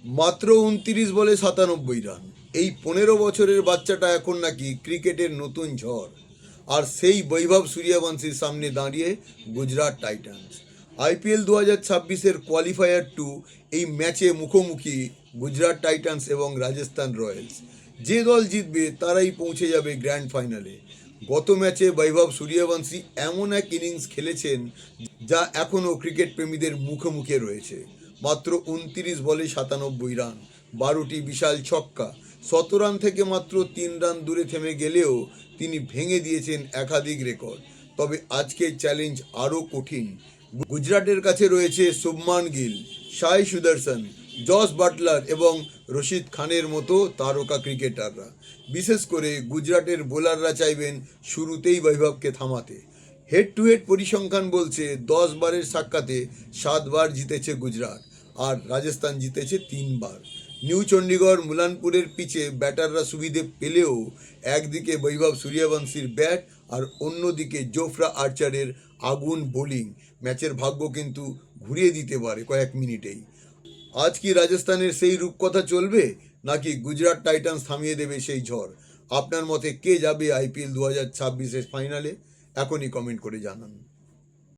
মাত্র ২৯ বলে ৯৭ রান। এই ১৫ বছরের বাচ্চাটা এখন নাকি ক্রিকেটের নতুন ঝড়। আর সেই বৈভব সূর্যবংশীর সামনে দাঁড়িয়ে গুজরাট টাইটান্স। আইপিএল ২০২৬-এর কোয়ালিফায়ার 2 এই ম্যাচে মুখোমুখি গুজরাট টাইটান্স এবং রাজস্থান রয়্যালস। যে দল জিতবে তারাই পৌঁছে যাবে গ্র্যান্ড ফাইনালে। গত ম্যাচে বৈভব সূর্যবংশী এমন এক ইনিংস খেলেছেন যা এখনও ক্রিকেট প্রেমীদের মুখে মুখে রয়েছে। মাত্র ২৯ বলে ৯৭ রান, ১২টি বিশাল ছক্কা, ১৭ রান থেকে মাত্র ৩ রান দূরে থেমে গেলেও তিনি ভেঙে দিয়েছেন একাধিক রেকর্ড। তবে আজকের চ্যালেঞ্জ আরও কঠিন। গুজরাটের কাছে রয়েছে শুভমান গিল, সাই সুদর্শন, জস বাটলার এবং রশিদ খানের মতো তারকা ক্রিকেটাররা। বিশেষ করে গুজরাটের বোলাররা চাইবেন শুরুতেই বৈভবকে থামাতে। হেড টু হেড পরিসংখ্যান বলছে ১০ বারের সাক্ষাতে ৭ বার জিতেছে গুজরাট, আর রাজস্থান জিতেছে ৩ বার। নিউ চণ্ডীগড় মুলানপুরের পিচে ব্যাটাররা সুবিধে পেলেও একদিকে বৈভব সূর্যবংশীর ব্যাট আর অন্যদিকে জোফরা আর্চারের আগুন বোলিং ম্যাচের ভাগ্য কিন্তু ঘুরিয়ে দিতে পারে কয়েক মিনিটেই। আজ কি রাজস্থানের সেই রূপকথা চলবে, নাকি গুজরাট টাইটান্স থামিয়ে দেবে সেই ঝড়? আপনার মতে কে যাবে আইপিএল ২০২৬-এর ফাইনালে? এখনই কমেন্ট করে জানান।